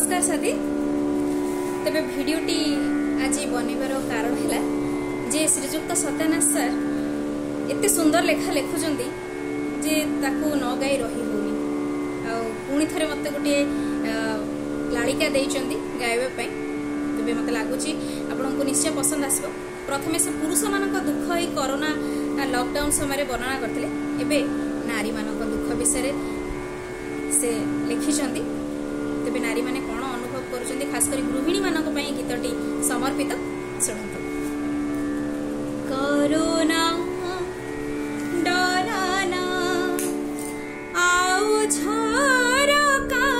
नमस्कार साथी। तेबे भिडियोटी आज बनइबार कारण है जे श्रीजुक्त सत्यानाथ सर एते सुंदर लेखा लिखुचंदी जे ताकू न गाई रही होनी आ पुणी थरे मते गोटे लालिका देइचंदी गाइबा पई। तेबे मते लागुची आपनको निश्चय पसंद आसबो। प्रथमे से पुरुष मानक दुख ही कोरोना लॉकडाउन समय वर्णना करथिले, एबे नारी मानक दुख विषय से लिखिचंदी। तेबे नारी माने कोन अनुभव करूचंदी, खास करी गृहिणी मानक पई गीतटी समर्पित। सुनंतु। कोरोना डराना आउ झरका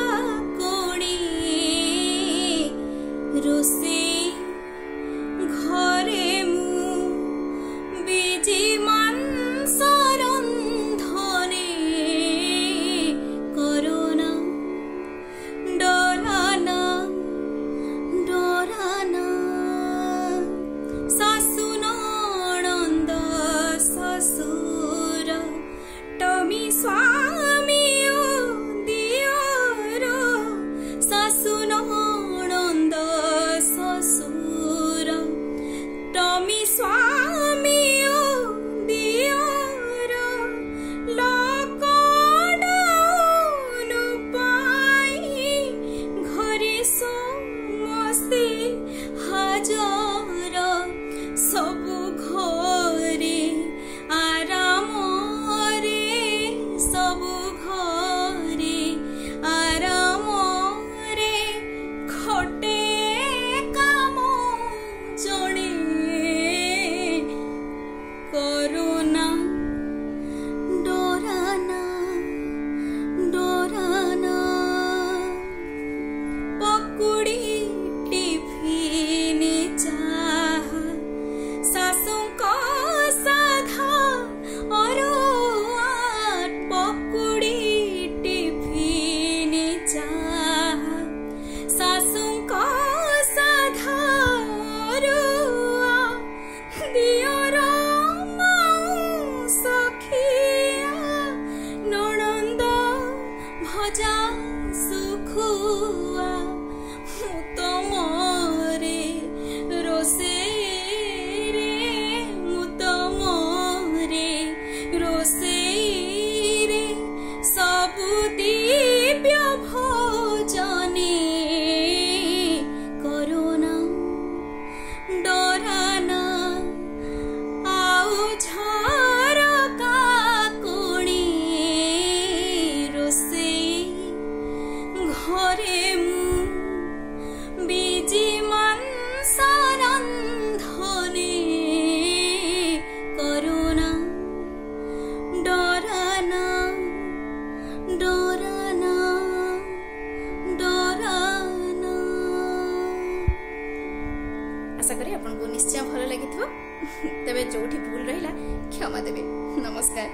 कोणी रोसे घरे मु बिजी मांस रंधने कोरोना डराना डराना सासु ननंद ससुर टमी स्वामी दियर सासु ननंद ससुर टमी स्वामी दियर लॉकडाउन पाई घरे समस्ते हाजर सबु घरे आराम रे सबु घरे आराम रे खटे काम जणे कोरोना डराना डराना पकुड़ी टिफिन चाह सासू को साधा और पकुड़ी टिफिन चाह सासू को साधा और दियर सखिया ननंद भजा सुखुआ मुतमरे रोसे रे मुतमरे रोसे रे सबु दिव्य भोजने कोरोना डराना आउ झरका कोणी रोसे घरे मु बिजी मांस रंधने कोरोना डराना डराना डराना। आशा करी आपको निश्चय भल लगी। तेबे जोठी भूल रहिला क्षमा देबे। नमस्कार।